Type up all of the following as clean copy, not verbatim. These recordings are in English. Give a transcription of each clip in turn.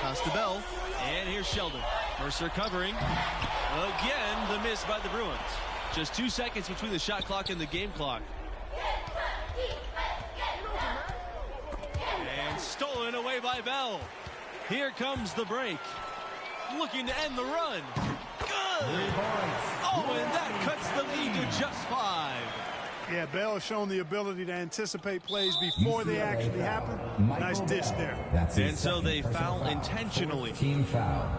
Pass to Bell. And here's Sheldon. Mercer covering. Again, the miss by the Bruins. Just 2 seconds between the shot clock and the game clock. And stolen away by Bell. Here comes the break. Looking to end the run. Good. Oh, and that cuts the lead to just 5. Yeah, Bell has shown the ability to anticipate plays before they actually happen. Nice dish there. And so they foul intentionally. Team foul.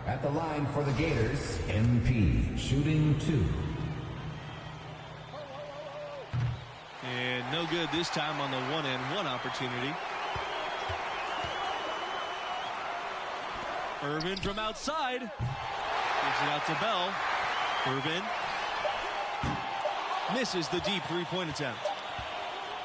At the line for the Gators, MP, shooting 2. And no good this time on the 1-and-1 opportunity. Irvin from outside. Gives it out to Bell. Irvin misses the deep three-point attempt.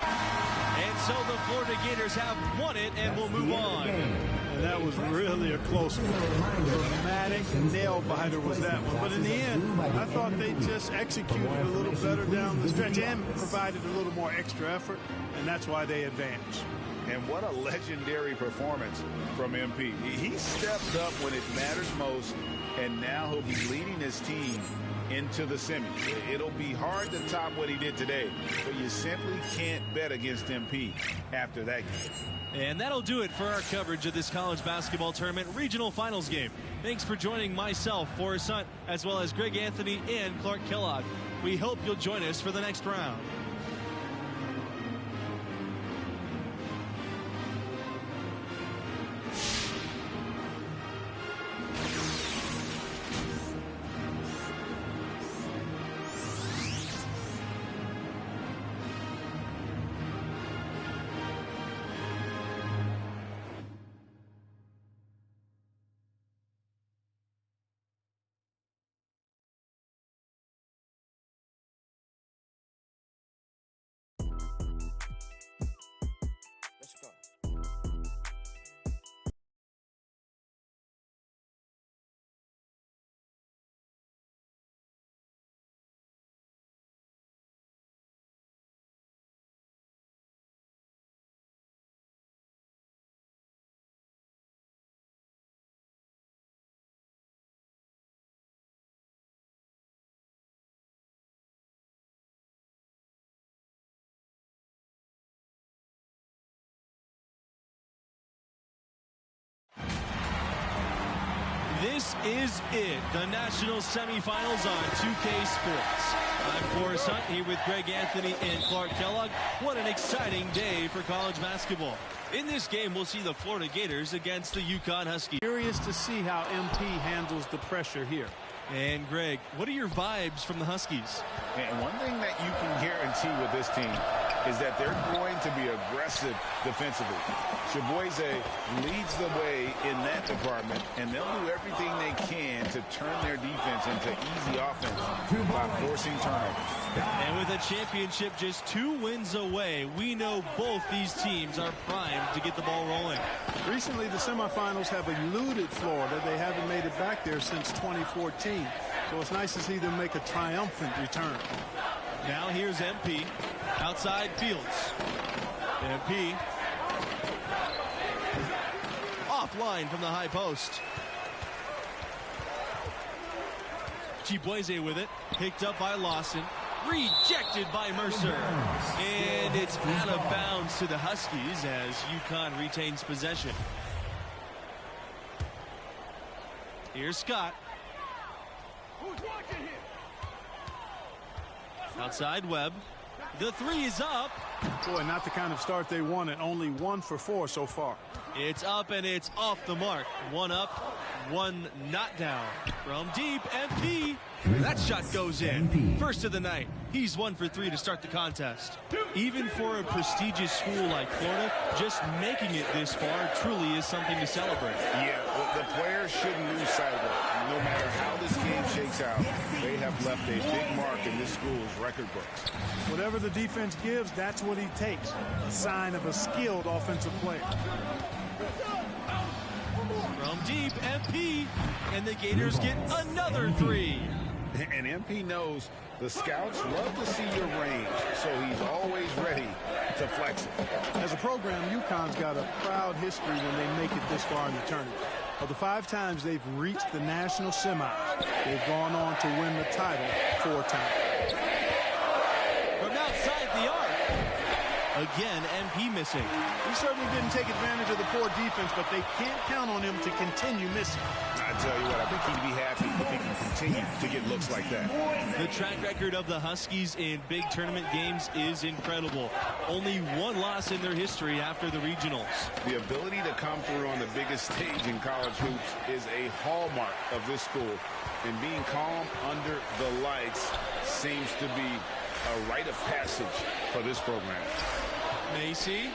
And so the Florida Gators have won it and will move on. And that was really a close one. Dramatic nail-biter was that one. But in the end, I thought they just executed a little better down the stretch and provided a little more extra effort, and that's why they advanced. And what a legendary performance from MP. He stepped up when it matters most, and now he'll be leading his team into the semis. It'll be hard to top what he did today, but you simply can't bet against MP after that game. And that'll do it for our coverage of this college basketball tournament regional finals game. Thanks for joining myself, Forrest Hunt, as well as Greg Anthony and Clark Kellogg. We hope you'll join us for the next round. This is it, the national semifinals on 2K Sports. I'm Forrest Hunt here with Greg Anthony and Clark Kellogg. What an exciting day for college basketball. In this game, we'll see the Florida Gators against the UConn Huskies. Curious to see how MP handles the pressure here. And Greg, what are your vibes from the Huskies? And one thing that you can guarantee with this team is that they're going to be aggressive defensively. Chaboise leads the way in that department, and they'll do everything they can to turn their defense into easy offense by forcing turnovers. And with a championship just 2 wins away, we know both these teams are primed to get the ball rolling. Recently, the semifinals have eluded Florida. They haven't made it back there since 2014. So it's nice to see them make a triumphant return. Now here's MP. Outside Fields. MP. Offline from the high post. Chaboise with it. Picked up by Lawson. Rejected by Mercer. And it's out of bounds to the Huskies as UConn retains possession. Here's Scott. Outside Webb. The 3 is up. Boy, not the kind of start they wanted. Only 1 for 4 so far. It's up and it's off the mark. 1 up, 1 not down. From deep, MP. That shot goes in. First of the night. He's 1 for 3 to start the contest. Even for a prestigious school like Florida, just making it this far truly is something to celebrate. Yeah, the players shouldn't lose sight of it. No matter how this game shakes out, they have left a big mark in this school's record books. Whatever the defense gives, that's what he takes. A sign of a skilled offensive player. From deep, MP. And the Gators get another 3. And MP knows the scouts love to see your range, so he's always ready to flex it. As a program, UConn's got a proud history when they make it this far in the tournament. Of the 5 times they've reached the national semi, they've gone on to win the title 4 times. From outside the arc. Again, MP missing. He certainly didn't take advantage of the poor defense, but they can't count on him to continue missing. I tell you what, I think he'd be happy if he can continue to get looks like that. The track record of the Huskies in big tournament games is incredible. Only 1 loss in their history after the regionals. The ability to come through on the biggest stage in college hoops is a hallmark of this school. And being calm under the lights seems to be a rite of passage for this program. Macy,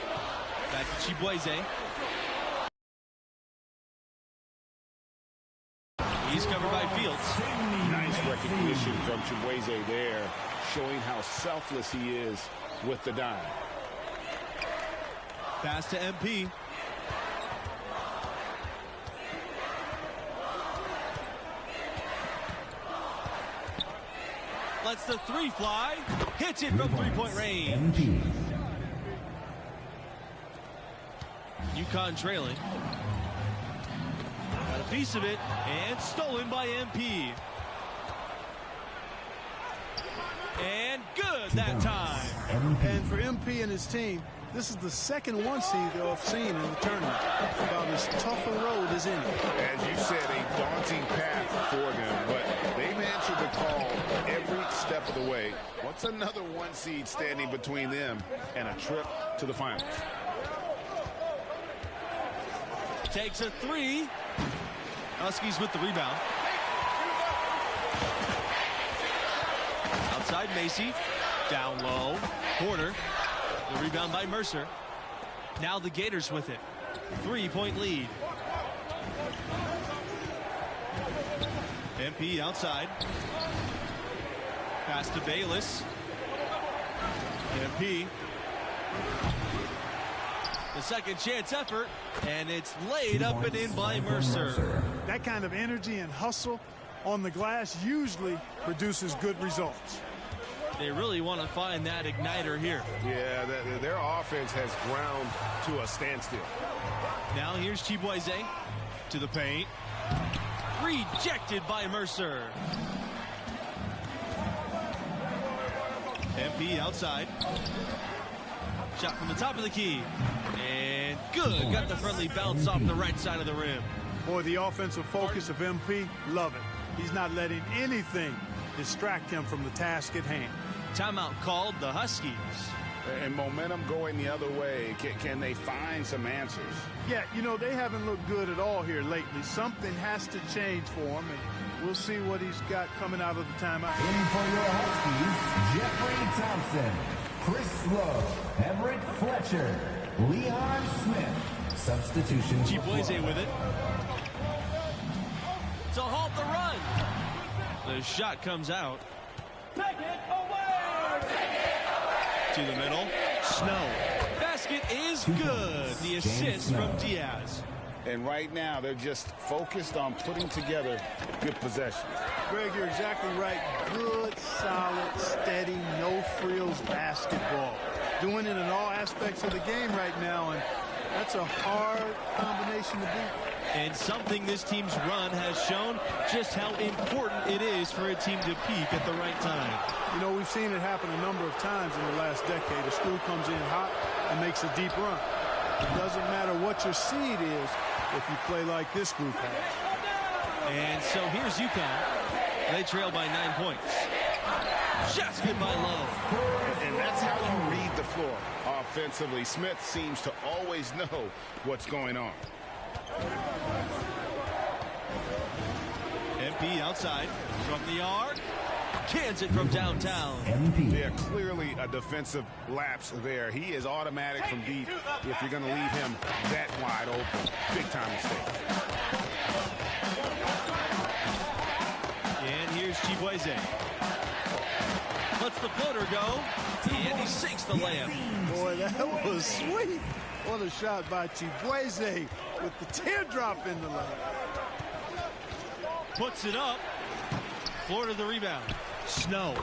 back to Chibueze. He's covered by Fields. Nice recognition from Chibueze there, showing how selfless he is with the dime. Pass to MP. Lets the 3 fly. Hits it from 3-point range. MP. UConn trailing. Got a piece of it and stolen by MP. And good that time. And for MP and his team, this is the second 1 seed they'll have seen in the tournament. About as tough a road as any. As you said, a daunting path for them, but they've answered the call every step of the way. What's another 1 seed standing between them and a trip to the finals? Takes a 3. Huskies with the rebound. Outside Macy. Down low. Porter. The rebound by Mercer. Now the Gators with it. 3-point lead. MP outside. Pass to Bayless. MP. The second chance effort, and it's laid up and in by Mercer. That kind of energy and hustle on the glass usually produces good results. They really want to find that igniter here. Yeah, their offense has ground to a standstill. Now here's Chibueze to the paint. Rejected by Mercer. MP outside. Shot from the top of the key. And good. Got the friendly bounce off the right side of the rim. Boy, the offensive focus of MP, love it. He's not letting anything distract him from the task at hand. Timeout called, the Huskies. And momentum going the other way. Can they find some answers? Yeah, you know, they haven't looked good at all here lately. Something has to change for him, and we'll see what he's got coming out of the timeout. In for your Huskies, Jeffrey Thompson, Chris Lowe, Everett Fletcher, Leon Smith. Substitution. Chibueze with it. To halt the run. The shot comes out. Take it away. To the middle. Snow. Basket is good. The assist from Diaz. And right now, they're just focused on putting together good possessions. Greg, you're exactly right. Good, solid, steady, no-frills basketball. Doing it in all aspects of the game right now, and that's a hard combination to beat. And something this team's run has shown just how important it is for a team to peak at the right time. You know, we've seen it happen a number of times in the last decade. A school comes in hot and makes a deep run. It doesn't matter what your seed is if you play like this group has. And so here's UConn. They trail by 9 points. Just good by Lowe. And that's how you read the floor offensively. Smith seems to always know what's going on. MP outside from the arc. Cans it from downtown. Yeah, clearly a defensive lapse there. He is automatic from deep if you're going to leave him that wide open. Big time mistake. And here's Chibueze. Lets the floater go. And he sinks the layup. Boy, that was sweet. What a shot by Chibueze with the teardrop in the layup. Puts it up. Florida the rebound. Snow.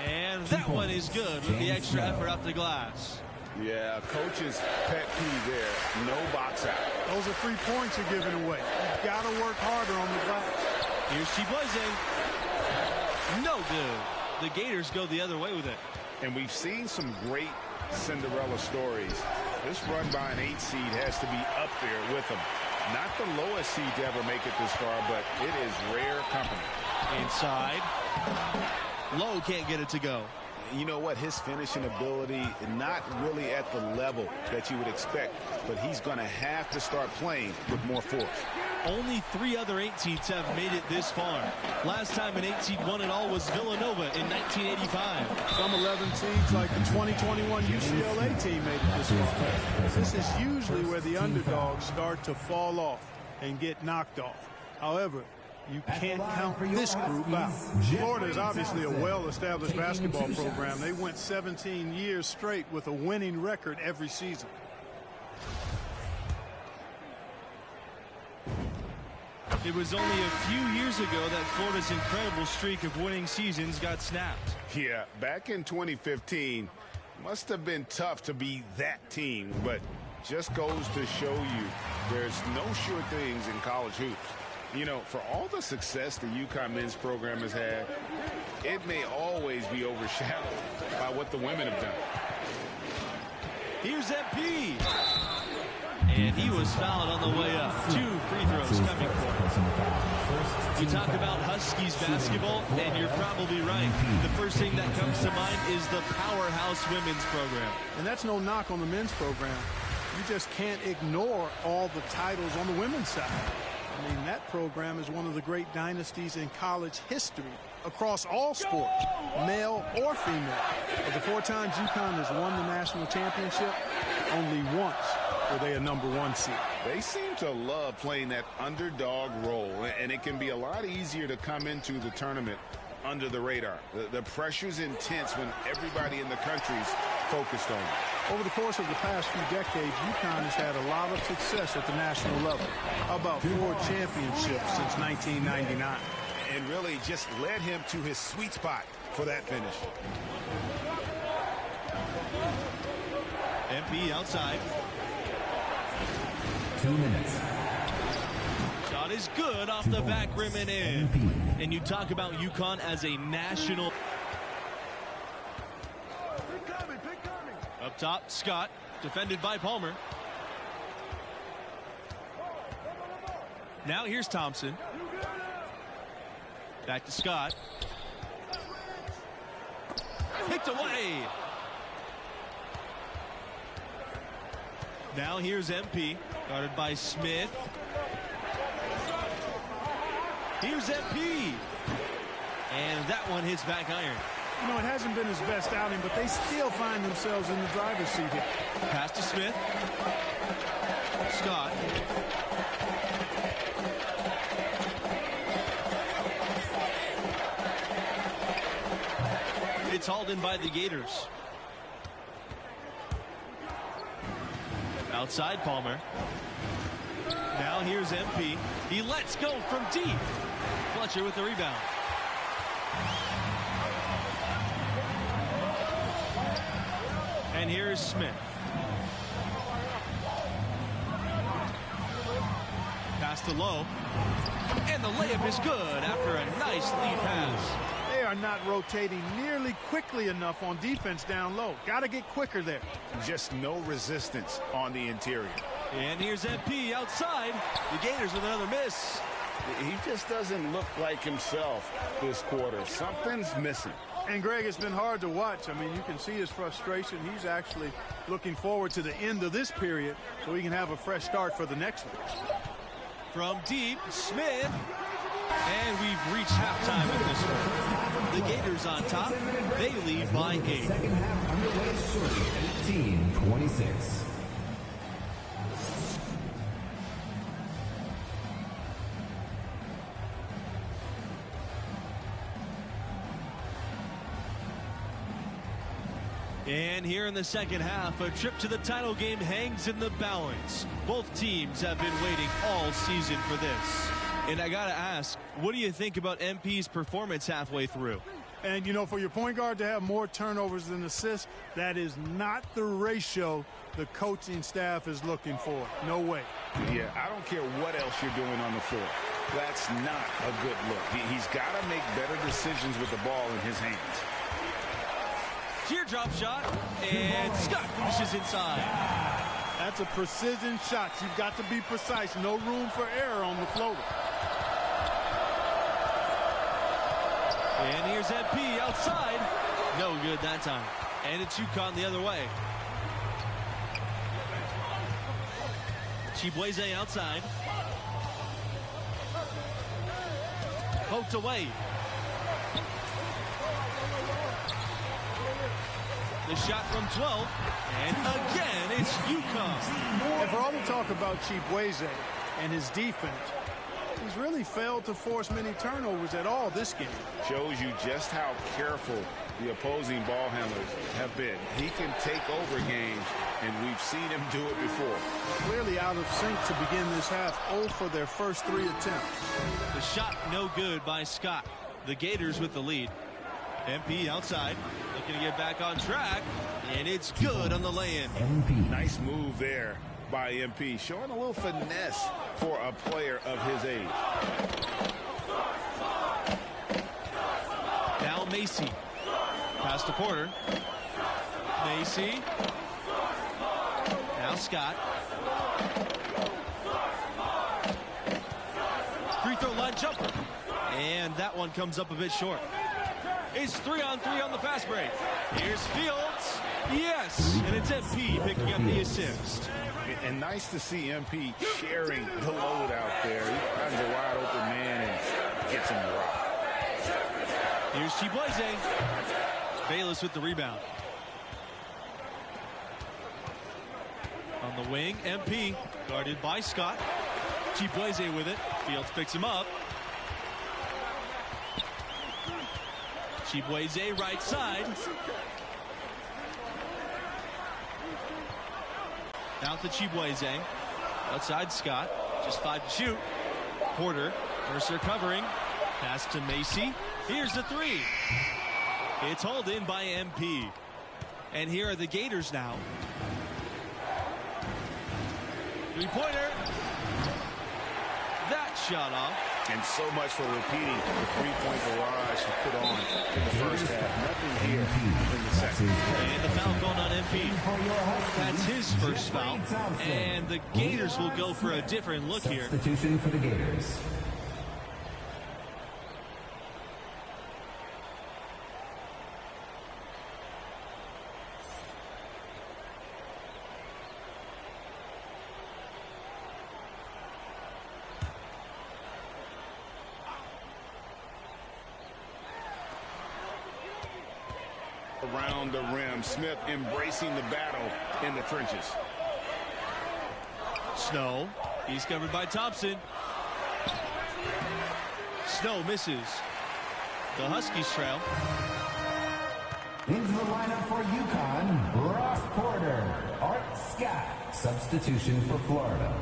And that one is good with the extra effort off the glass. Yeah, coach's pet peeve there. No box out. Those are 3 points you're giving away. You've got to work harder on the glass. Here's Chibueze. No good. The Gators go the other way with it. And we've seen some great Cinderella stories. This run by an 8 seed has to be up there with them. Not the lowest seed to ever make it this far, but it is rare company. Inside. Lowe can't get it to go. You know what? His finishing ability, not really at the level that you would expect, but he's going to have to start playing with more force. Only 3 other 8 seeds have made it this far. Last time an 8 seed won it all was Villanova in 1985. Some 11 seeds, like the 2021 UCLA team, made it this far. This is usually where the underdogs start to fall off and get knocked off. However, you can't count this group out. Florida is obviously a well-established basketball program. They went 17 years straight with a winning record every season. It was only a few years ago that Florida's incredible streak of winning seasons got snapped. Yeah, back in 2015, must have been tough to be that team, but just goes to show you there's no sure things in college hoops. You know, for all the success the UConn men's program has had, it may always be overshadowed by what the women have done. Here's MP. And he was fouled on the way up. 2 free throws coming for him. You talk about Huskies basketball, and you're probably right. The first thing that comes to mind is the powerhouse women's program. And that's no knock on the men's program. You just can't ignore all the titles on the women's side. I mean, that program is one of the great dynasties in college history across all sports, male or female. But the 4 times UConn has won the national championship, only once were they a #1 seed. They seem to love playing that underdog role, and it can be a lot easier to come into the tournament under the radar. The pressure's intense when everybody in the country's focused on it. Over the course of the past few decades, UConn has had a lot of success at the national level. How about 4 championships since 1999? And really just led him to his sweet spot for that finish. MP outside. 2 minutes. Shot is good off the back rim and in. And you talk about UConn as a national. Up top, Scott, defended by Palmer. Now here's Thompson. Back to Scott. Picked away. Now here's MP, guarded by Smith. Here's MP. And that one hits back iron. You know, it hasn't been his best outing, but they still find themselves in the driver's seat here. Pass to Smith. Scott. It's hauled in by the Gators. Outside Palmer. Now here's MP. He lets go from deep. Fletcher with the rebound. And here's Smith. Pass to Lowe. And the layup is good after a nice lead pass. They are not rotating nearly quickly enough on defense down low. Got to get quicker there. Just no resistance on the interior. And here's MP outside. The Gators with another miss. He just doesn't look like himself this quarter. Something's missing. And Greg, it's been hard to watch. I mean, you can see his frustration. He's actually looking forward to the end of this period so he can have a fresh start for the next one. From deep, Smith. And we've reached halftime in this one. The Gators on top. They lead by 8. Second half underway shortly, 18-26. And here in the second half, a trip to the title game hangs in the balance. Both teams have been waiting all season for this. And I got to ask, what do you think about MP's performance halfway through? And, you know, for your point guard to have more turnovers than assists, that is not the ratio the coaching staff is looking for. No way. Yeah, I don't care what else you're doing on the floor. That's not a good look. He's got to make better decisions with the ball in his hands. Teardrop shot, and Scott finishes inside. That's a precision shot. You've got to be precise. No room for error on the floater. And here's MP outside. No good that time. And it's UConn the other way. Chibueze outside. Poked away. The shot from 12. And again, it's UConn. And for all the talk about Chibueze and his defense, he's really failed to force many turnovers at all this game. Shows you just how careful the opposing ball handlers have been. He can take over games, and we've seen him do it before. Clearly out of sync to begin this half. 0 for their first 3 attempts. The shot no good by Scott. The Gators with the lead. MP outside, looking to get back on track, and it's good on the lay-in. Nice move there by MP, showing a little finesse for a player of his age. Now Macy. Pass to Porter. Macy. Now Scott. Free throw line jumper. And that one comes up a bit short. It's 3-on-3 on the fast break. Here's Fields. Yes. And it's MP picking up the assist. And nice to see MP sharing the load out there. He finds a wide open man and gets him the rock. Here's Chibueze. Bayless with the rebound. On the wing, MP guarded by Scott. Chibueze with it. Fields picks him up. Chibueze right side. Out to Chibueze. Outside Scott. Just 5 to shoot. Porter. Mercer covering. Pass to Macy. Here's the 3. It's hauled in by MP. And here are the Gators now. 3-pointer. That shot off. And so much for repeating the three-point barrage he put on in the first half. Nothing here in the second. And the foul going on MP. That's his first foul. And the Gators will go for a different look here. Substitution for the Gators. Around the rim, Smith embracing the battle in the trenches. Snow, he's covered by Thompson. Snow misses. The Huskies trail. Into the lineup for UConn, Ross Porter, Art Scott. Substitution for Florida.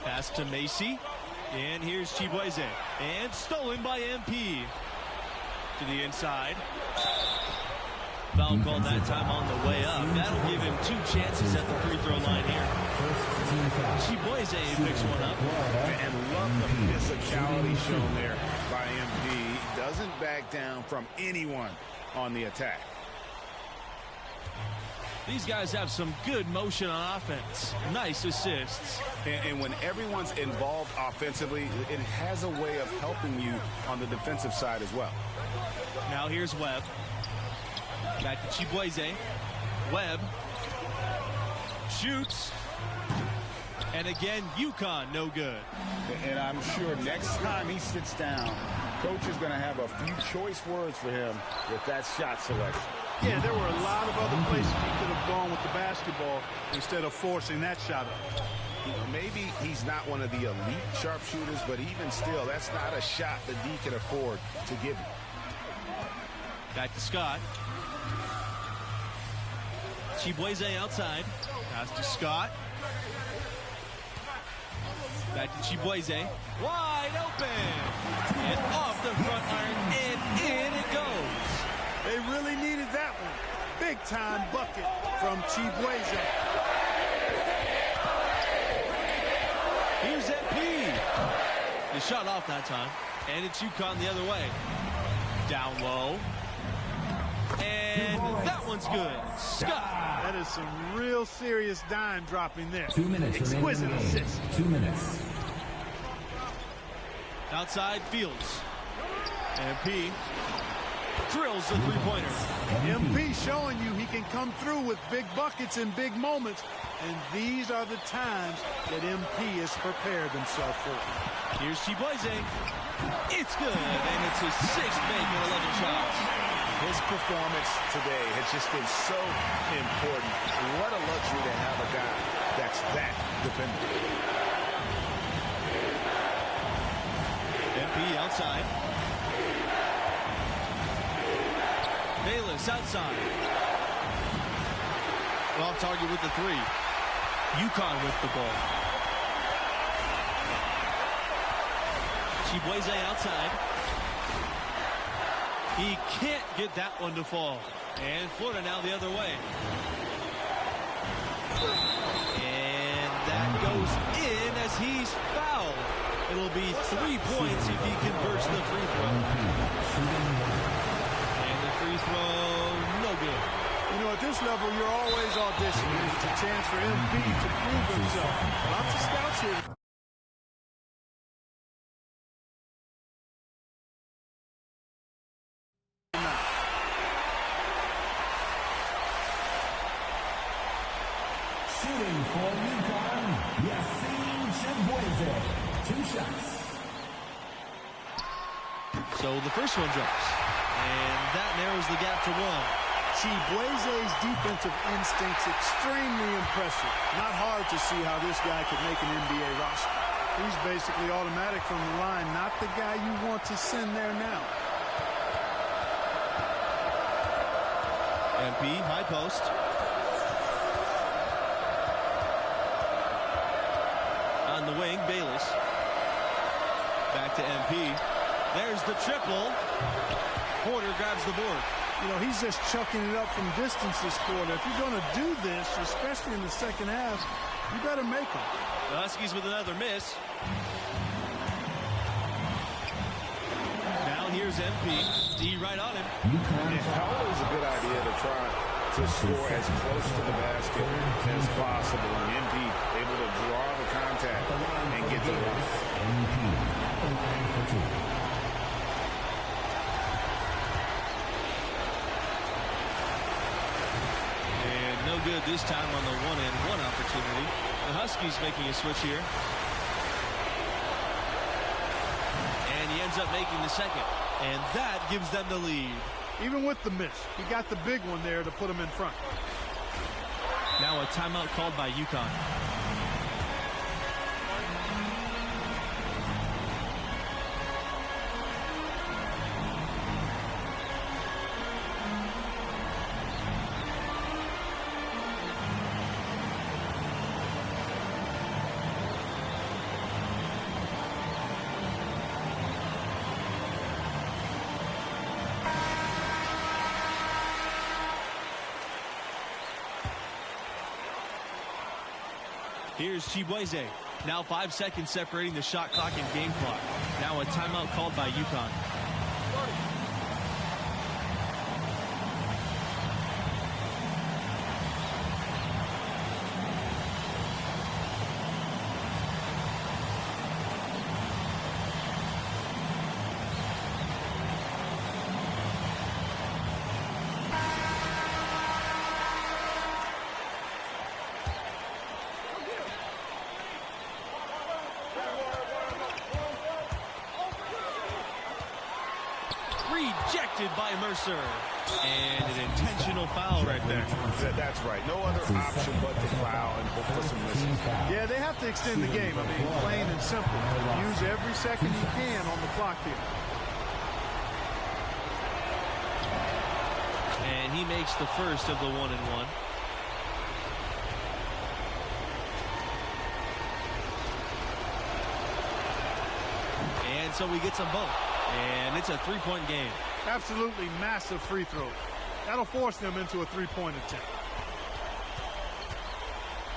Pass to Macy. And here's Chibueze. And stolen by MP. To the inside. Foul called that time on the way up. That'll give him 2 chances at the free throw line here. Chibueze picks one up. And love the physicality shown there by MP. He doesn't back down from anyone on the attack. These guys have some good motion on offense. Nice assists. And when everyone's involved offensively, it has a way of helping you on the defensive side as well. Now here's Webb. Back to Chibueze. Webb shoots. And again, UConn no good. And I'm sure next time he sits down, coach is going to have a few choice words for him with that shot selection. Yeah, there were a lot of other places he could have gone with the basketball instead of forcing that shot up. You know, maybe he's not one of the elite sharpshooters, but even still, that's not a shot that D can afford to give him. Back to Scott. Chibueze outside. Pass to Scott. Back to Chibueze. Wide open. And off the front iron, and in it goes. They really needed that one. Big time bucket from Chibueze. Here's MP. The shot off that time. And it's UConn the other way. Down low. And that one's good. Scott. That is some real serious dime dropping there. 2 minutes. Exquisite assist. 2 minutes. Outside Fields. MP drills the three-pointer. MP showing you he can come through with big buckets in big moments. And these are the times that MP has prepared himself for. Here's Chibueze. It's good, and it's his 6th make in 11 shots. His performance today has just been so important. What a luxury to have a guy that's that dependable. MP outside. Bayless outside. Off target with the 3. UConn with the ball. Chibueze outside. He can't get that one to fall. And Florida now the other way. And that goes in as he's fouled. It'll be 3 points if he converts the free throw. And the free throw, no good. You know, at this level, you're always auditioning. It's a chance for MP to prove himself. Lots of scouts here. Shooting for UConn, Yassine Chibueze. 2 shots. So the first one drops. And that narrows the gap to 1. Chibueze's defensive instincts extremely impressive. Not hard to see how this guy could make an NBA roster. He's basically automatic from the line, not the guy you want to send there now. MP, high post. On the wing, Bayless. Back to MP. There's the triple. Porter grabs the board. You know, he's just chucking it up from distance this quarter. If you're going to do this, especially in the second half, you better make them. The Huskies with another miss. Now here's MP. D right on him. It's always a good idea to try to score as close to the basket as possible. And MP able to draw the contact and get to the line. MP at the line for 2. No good this time on the 1-and-1 opportunity. The Huskies making a switch here. And he ends up making the second. And that gives them the lead. Even with the miss, he got the big one there to put him in front. Now a timeout called by UConn. Here's Chibueze. Now 5 seconds separating the shot clock and game clock. Now a timeout called by UConn. Rejected by Mercer. And an intentional foul right there. That's right. No other option but to foul and hope for some misses. Yeah, they have to extend the game. I mean, plain and simple. Use every second you can on the clock here. And he makes the first of the 1-and-1. so he gets them both. And it's a three-point game. Absolutely massive free throw. That'll force them into a three-point attempt.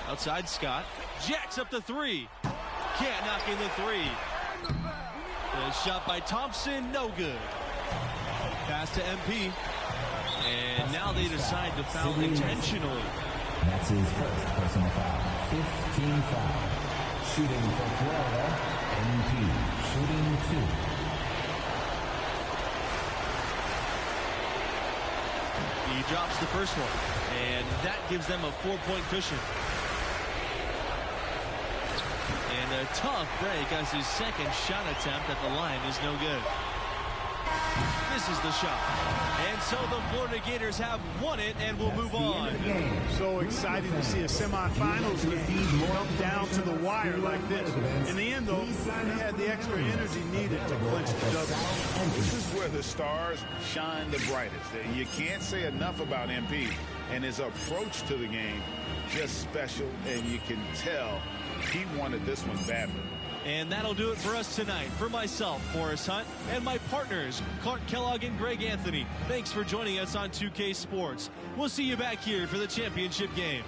Outside Scott. Jacks up the three. Can't knock in the three. The shot by Thompson, no good. Pass to MP. And now they decide to foul intentionally. That's his first personal foul. 15 foul. Shooting for Florida, MP. Shooting 2. He drops the first one. And that gives them a 4-point cushion. And a tough break as his second shot attempt at the line is no good. Misses the shot. And so the Florida Gators have won it and will move on. So exciting to see a semifinals game come down to the wire like this. In the end, though, he had the extra energy needed to clinch the W. This is where the stars shine the brightest. You can't say enough about MP and his approach to the game. Just special, and you can tell he wanted this one badly. And that'll do it for us tonight. For myself, Morris Hunt, and my partners, Clark Kellogg and Greg Anthony, thanks for joining us on 2K Sports. We'll see you back here for the championship game.